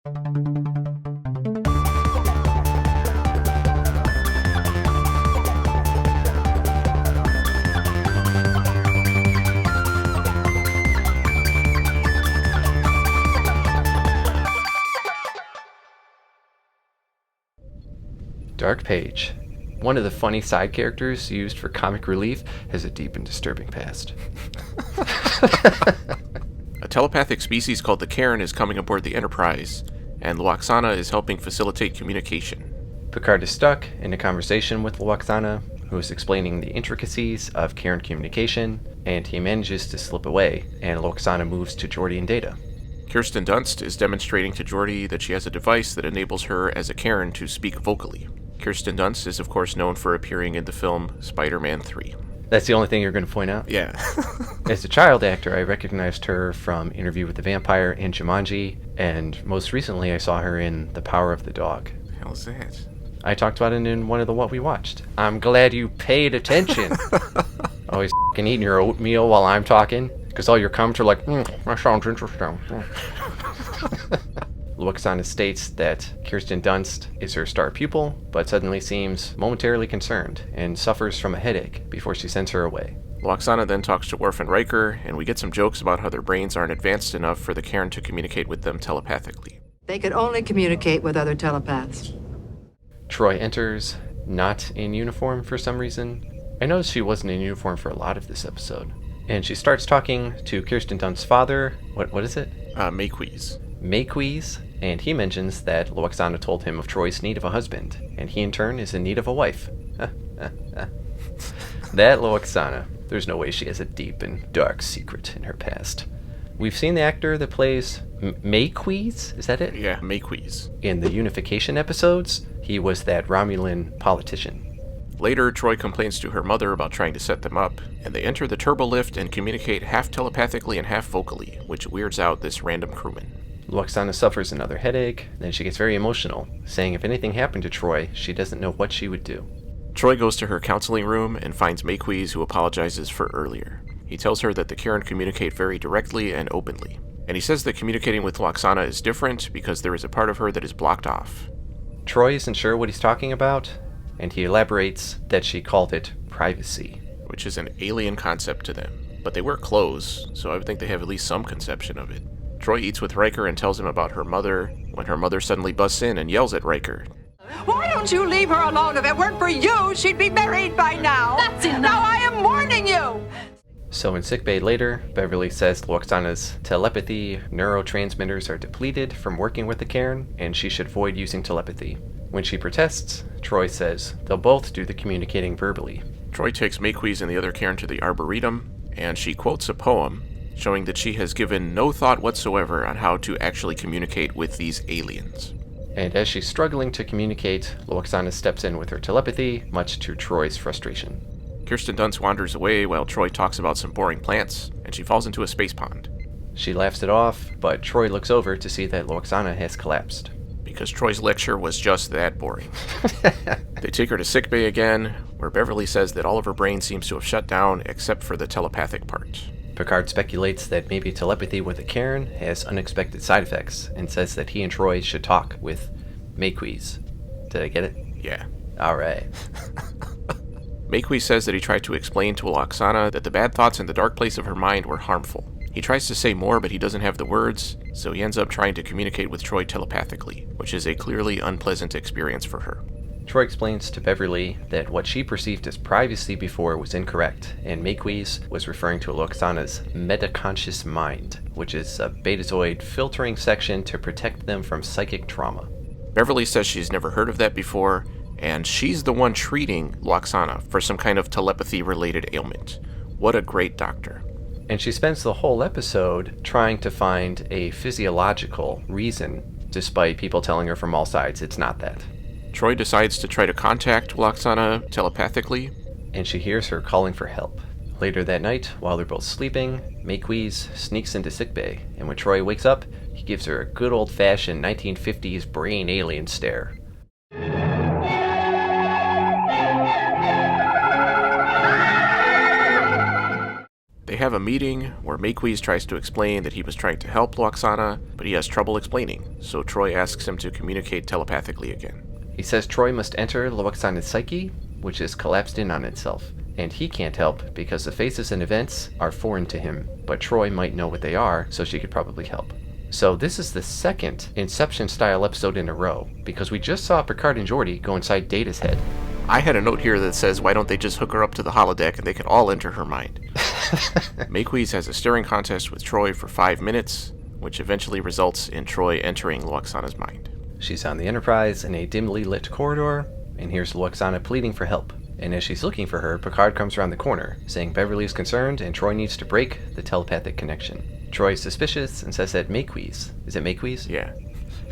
Dark Page. One of the funny side characters used for comic relief has a deep and disturbing past. A telepathic species called the Cairn is coming aboard the Enterprise, and Lwaxana is helping facilitate communication. Picard is stuck in a conversation with Lwaxana, who is explaining the intricacies of Cairn communication, and he manages to slip away, and Lwaxana moves to Geordi and Data. Kirsten Dunst is demonstrating to Geordi that she has a device that enables her as a Cairn to speak vocally. Kirsten Dunst is, of course, known for appearing in the film Spider-Man 3. That's the only thing you're going to point out? Yeah. As a child actor, I recognized her from Interview with the Vampire and Jumanji, and most recently I saw her in The Power of the Dog. What the hell is that? I talked about it in one of the What We Watched. I'm glad you paid attention. Always f***ing eating your oatmeal while I'm talking, because all your comments are like, that sounds interesting. Lwaxana states that Kirsten Dunst is her star pupil, but suddenly seems momentarily concerned and suffers from a headache before she sends her away. Lwaxana then talks to Worf and Riker, and we get some jokes about how their brains aren't advanced enough for the Cairn to communicate with them telepathically. They could only communicate with other telepaths. Troy enters, not in uniform for some reason. I noticed she wasn't in uniform for a lot of this episode. And she starts talking to Kirsten Dunst's father. What is it? Maquis. Maquis, and he mentions that Lwaxana told him of Troy's need of a husband, and he in turn is in need of a wife. That Lwaxana. There's no way she has a deep and dark secret in her past. We've seen the actor that plays Maquis, is that it? Yeah, Maquis. In the Unification episodes, he was that Romulan politician. Later, Troy complains to her mother about trying to set them up, and they enter the turbo lift and communicate half telepathically and half vocally, which weirds out this random crewman. Lwaxana suffers another headache, then she gets very emotional, saying if anything happened to Troy, she doesn't know what she would do. Troy goes to her counseling room and finds Maquis, who apologizes for earlier. He tells her that the Cairn communicate very directly and openly, and he says that communicating with Lwaxana is different because there is a part of her that is blocked off. Troy isn't sure what he's talking about, and he elaborates that she called it privacy. Which is an alien concept to them, but they wear clothes, so I would think they have at least some conception of it. Troy eats with Riker and tells him about her mother, when her mother suddenly busts in and yells at Riker. Why don't you leave her alone? If it weren't for you, she'd be married by now. That's enough. Now I am warning you. So in sickbay later, Beverly says Lwaxana's telepathy neurotransmitters are depleted from working with the Cairn, and she should avoid using telepathy. When she protests, Troy says they'll both do the communicating verbally. Troy takes Maquis and the other Cairn to the Arboretum, and she quotes a poem, showing that she has given no thought whatsoever on how to actually communicate with these aliens. And as she's struggling to communicate, Lwaxana steps in with her telepathy, much to Troy's frustration. Kirsten Dunst wanders away while Troy talks about some boring plants, and she falls into a space pond. She laughs it off, but Troy looks over to see that Lwaxana has collapsed. Because Troy's lecture was just that boring. They take her to sickbay again, where Beverly says that all of her brain seems to have shut down except for the telepathic part. Picard speculates that maybe telepathy with a Cairn has unexpected side effects, and says that he and Troy should talk with Maquis. Did I get it? Yeah. Alright. Maquis says that he tried to explain to Lwaxana that the bad thoughts in the dark place of her mind were harmful. He tries to say more, but he doesn't have the words, so he ends up trying to communicate with Troy telepathically, which is a clearly unpleasant experience for her. Troy explains to Beverly that what she perceived as privacy before was incorrect, and Maquis was referring to Lwaxana's metaconscious mind, which is a betazoid filtering section to protect them from psychic trauma. Beverly says she's never heard of that before, and she's the one treating Lwaxana for some kind of telepathy-related ailment. What a great doctor. And she spends the whole episode trying to find a physiological reason, despite people telling her from all sides it's not that. Troy decides to try to contact Lwaxana telepathically, and she hears her calling for help. Later that night, while they're both sleeping, Maquis sneaks into sickbay, and when Troy wakes up, he gives her a good old-fashioned 1950s brain alien stare. They have a meeting where Makewees tries to explain that he was trying to help Lwaxana, but he has trouble explaining, so Troy asks him to communicate telepathically again. He says Troy must enter Lwaxana's psyche, which is collapsed in on itself, and he can't help because the faces and events are foreign to him, but Troy might know what they are, so she could probably help. So this is the second Inception-style episode in a row, because we just saw Picard and Geordi go inside Data's head. I had a note here that says, why don't they just hook her up to the holodeck and they can all enter her mind? Makewees has a staring contest with Troy for 5 minutes, which eventually results in Troy entering Lwaxana's mind. She's on the Enterprise in a dimly lit corridor, and here's Lwaxana pleading for help. And as she's looking for her, Picard comes around the corner, saying Beverly is concerned and Troy needs to break the telepathic connection. Troy is suspicious and says that Makewees... Is it Makewees? Yeah.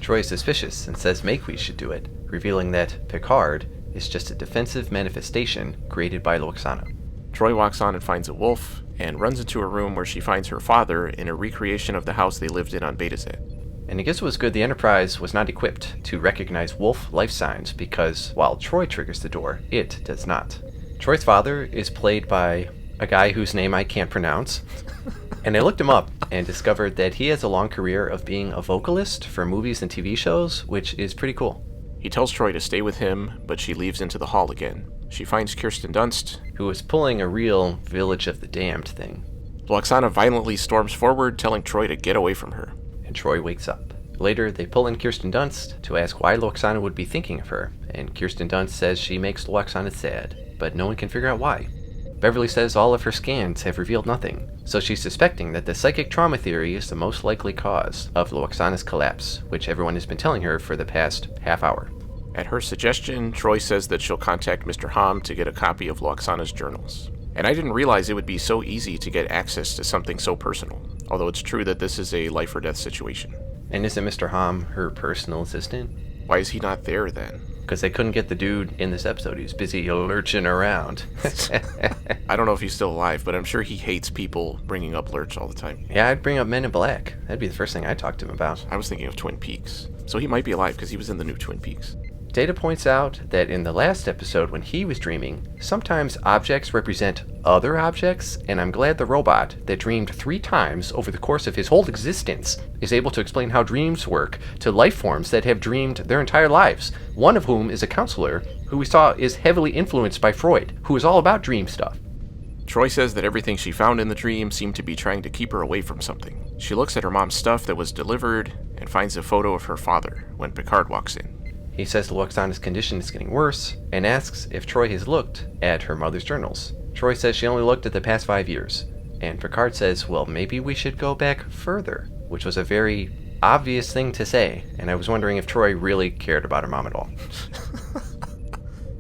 Troy is suspicious and says Makewees should do it, revealing that Picard is just a defensive manifestation created by Lwaxana. Troy walks on and finds a wolf, and runs into a room where she finds her father in a recreation of the house they lived in on Betazed. And I guess it was good the Enterprise was not equipped to recognize wolf life signs, because while Troy triggers the door, it does not. Troy's father is played by a guy whose name I can't pronounce, and I looked him up and discovered that he has a long career of being a vocalist for movies and TV shows, which is pretty cool. He tells Troy to stay with him, but she leaves into the hall again. She finds Kirsten Dunst, who is pulling a real Village of the Damned thing. Lwaxana violently storms forward, telling Troy to get away from her. And Troy wakes up. Later, they pull in Kirsten Dunst to ask why Lwaxana would be thinking of her, and Kirsten Dunst says she makes Lwaxana sad, but no one can figure out why. Beverly says all of her scans have revealed nothing, so she's suspecting that the psychic trauma theory is the most likely cause of Lwaxana's collapse, which everyone has been telling her for the past half hour. At her suggestion, Troy says that she'll contact Mr. Hom to get a copy of Lwaxana's journals. And I didn't realize it would be so easy to get access to something so personal, although it's true that this is a life or death situation. And isn't Mr. Hom her personal assistant? Why is he not there then? Because they couldn't get the dude in this episode. He was busy lurching around. I don't know if he's still alive, but I'm sure he hates people bringing up Lurch all the time. Yeah, I'd bring up Men in Black. That'd be the first thing I'd talk to him about. I was thinking of Twin Peaks. So he might be alive because he was in the new Twin Peaks. Data points out that in the last episode when he was dreaming, sometimes objects represent other objects, and I'm glad the robot that dreamed 3 times over the course of his whole existence is able to explain how dreams work to life forms that have dreamed their entire lives, one of whom is a counselor who we saw is heavily influenced by Freud, who is all about dream stuff. Troy says that everything she found in the dream seemed to be trying to keep her away from something. She looks at her mom's stuff that was delivered and finds a photo of her father when Picard walks in. He says Lwaxana's condition is getting worse and asks if Troy has looked at her mother's journals. Troy says she only looked at the past 5 years, and Picard says, well, maybe we should go back further, which was a very obvious thing to say, and I was wondering if Troy really cared about her mom at all.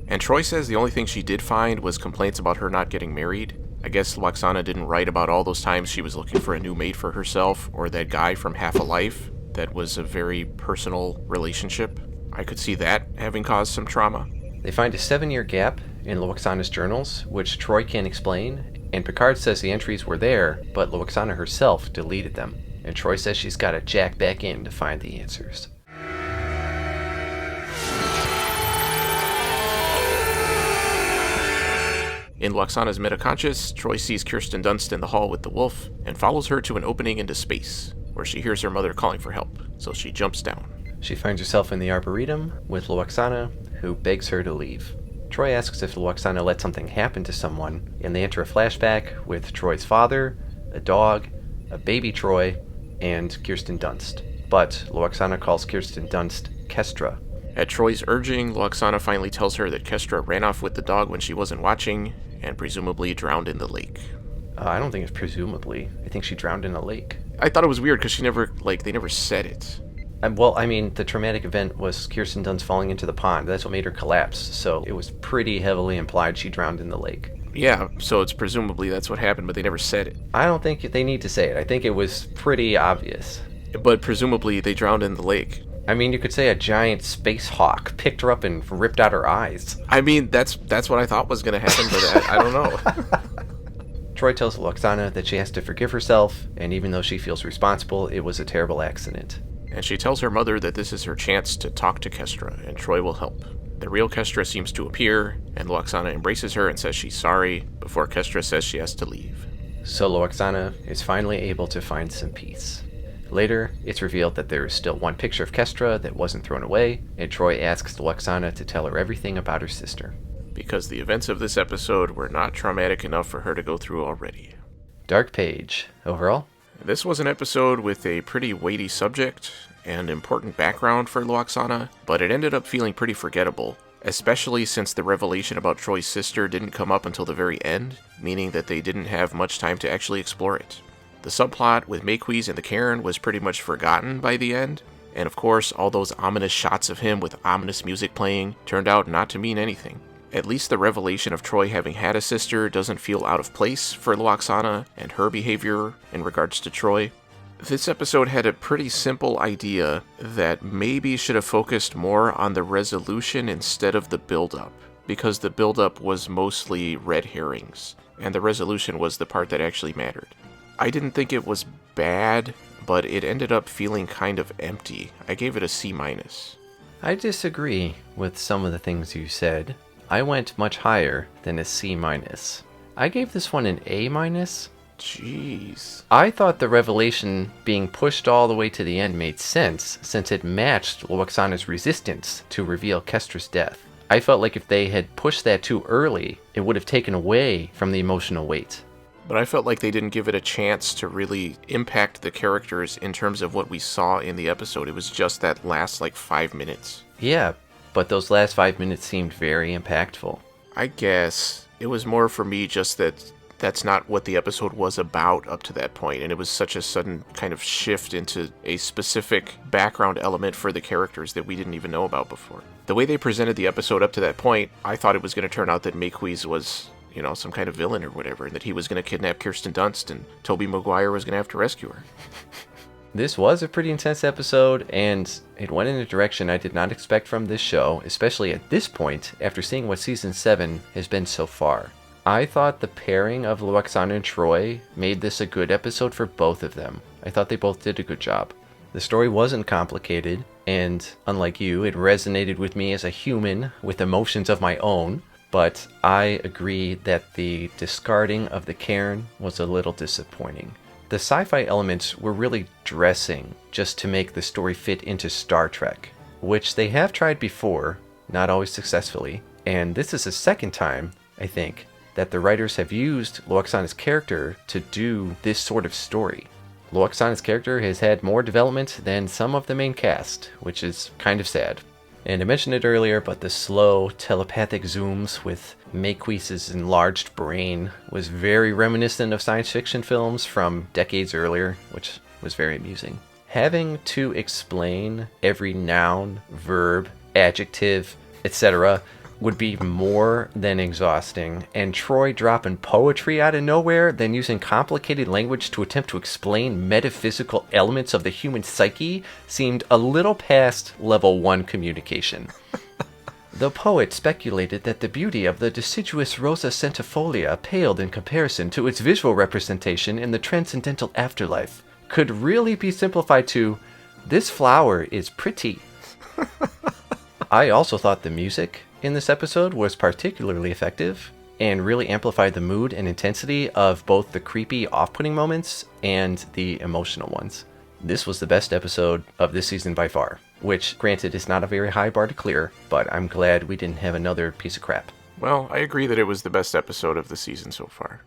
And Troy says the only thing she did find was complaints about her not getting married. I guess Lwaxana didn't write about all those times she was looking for a new mate for herself, or that guy from Half a Life that was a very personal relationship. I could see that having caused some trauma. They find a 7-year gap in Lwaxana's journals, which Troy can't explain, and Picard says the entries were there, but Lwaxana herself deleted them. And Troy says she's got to jack back in to find the answers. In Lwaxana's metaconscious, Troy sees Kirsten Dunst in the hall with the wolf and follows her to an opening into space, where she hears her mother calling for help, so she jumps down. She finds herself in the Arboretum with Lwaxana, who begs her to leave. Troy asks if Lwaxana let something happen to someone, and they enter a flashback with Troy's father, a dog, a baby Troy, and Kirsten Dunst. But Lwaxana calls Kirsten Dunst Kestra. At Troy's urging, Lwaxana finally tells her that Kestra ran off with the dog when she wasn't watching, and presumably drowned in the lake. I don't think it's presumably. I think she drowned in a lake. I thought it was weird because they never said it. Well, I mean, the traumatic event was Kirsten Dunst falling into the pond. That's what made her collapse, so it was pretty heavily implied she drowned in the lake. Yeah, so it's presumably that's what happened, but they never said it. I don't think they need to say it. I think it was pretty obvious. But presumably they drowned in the lake. I mean, you could say a giant space hawk picked her up and ripped out her eyes. I mean, that's what I thought was going to happen, but I don't know. Troy tells Lwaxana that she has to forgive herself, and even though she feels responsible, it was a terrible accident. And she tells her mother that this is her chance to talk to Kestra, and Troy will help. The real Kestra seems to appear, and Lwaxana embraces her and says she's sorry, before Kestra says she has to leave. So Loxana is finally able to find some peace. Later, it's revealed that there is still one picture of Kestra that wasn't thrown away, and Troy asks Loxana to tell her everything about her sister. Because the events of this episode were not traumatic enough for her to go through already. Dark page. Overall? This was an episode with a pretty weighty subject and important background for Loxana, but it ended up feeling pretty forgettable, especially since the revelation about Troy's sister didn't come up until the very end, meaning that they didn't have much time to actually explore it. The subplot with Maquis and the Cairn was pretty much forgotten by the end, and of course all those ominous shots of him with ominous music playing turned out not to mean anything. At least the revelation of Troy having had a sister doesn't feel out of place for Loxana and her behavior in regards to Troy. This episode had a pretty simple idea that maybe should have focused more on the resolution instead of the build-up, because the build-up was mostly red herrings, and the resolution was the part that actually mattered. I didn't think it was bad, but it ended up feeling kind of empty. I gave it a C-. I disagree with some of the things you said. I went much higher than a C-. I gave this one an A-. Jeez. I thought the revelation being pushed all the way to the end made sense, since it matched Loxana's resistance to reveal Kestra's death. I felt like if they had pushed that too early, it would have taken away from the emotional weight. But I felt like they didn't give it a chance to really impact the characters in terms of what we saw in the episode. It was just that last, 5 minutes. Yeah, but those last 5 minutes seemed very impactful. I guess it was more for me just that that's not what the episode was about up to that point, and it was such a sudden kind of shift into a specific background element for the characters that we didn't even know about before. The way they presented the episode up to that point, I thought it was going to turn out that Maquis was, some kind of villain or whatever, and that he was going to kidnap Kirsten Dunst and Tobey Maguire was going to have to rescue her. This was a pretty intense episode, and it went in a direction I did not expect from this show, especially at this point after seeing what Season 7 has been so far. I thought the pairing of Loxana and Troy made this a good episode for both of them. I thought they both did a good job. The story wasn't complicated, and unlike you, it resonated with me as a human with emotions of my own. But I agree that the discarding of the Cairn was a little disappointing. The sci-fi elements were really dressing just to make the story fit into Star Trek, which they have tried before, not always successfully, and this is the second time, I think, that the writers have used Loxana's character to do this sort of story. Loxana's character has had more development than some of the main cast, which is kind of sad. And I mentioned it earlier, but the slow telepathic zooms with Maquis' enlarged brain was very reminiscent of science fiction films from decades earlier, which was very amusing. Having to explain every noun, verb, adjective, etc. would be more than exhausting, and Troy dropping poetry out of nowhere, then using complicated language to attempt to explain metaphysical elements of the human psyche seemed a little past level 1 communication. The poet speculated that the beauty of the deciduous Rosa centifolia paled in comparison to its visual representation in the transcendental afterlife. Could really be simplified to, this flower is pretty. I also thought the music in this episode was particularly effective and really amplified the mood and intensity of both the creepy, off-putting moments and the emotional ones. This was the best episode of this season by far, which, granted, is not a very high bar to clear, but I'm glad we didn't have another piece of crap. Well, I agree that it was the best episode of the season so far.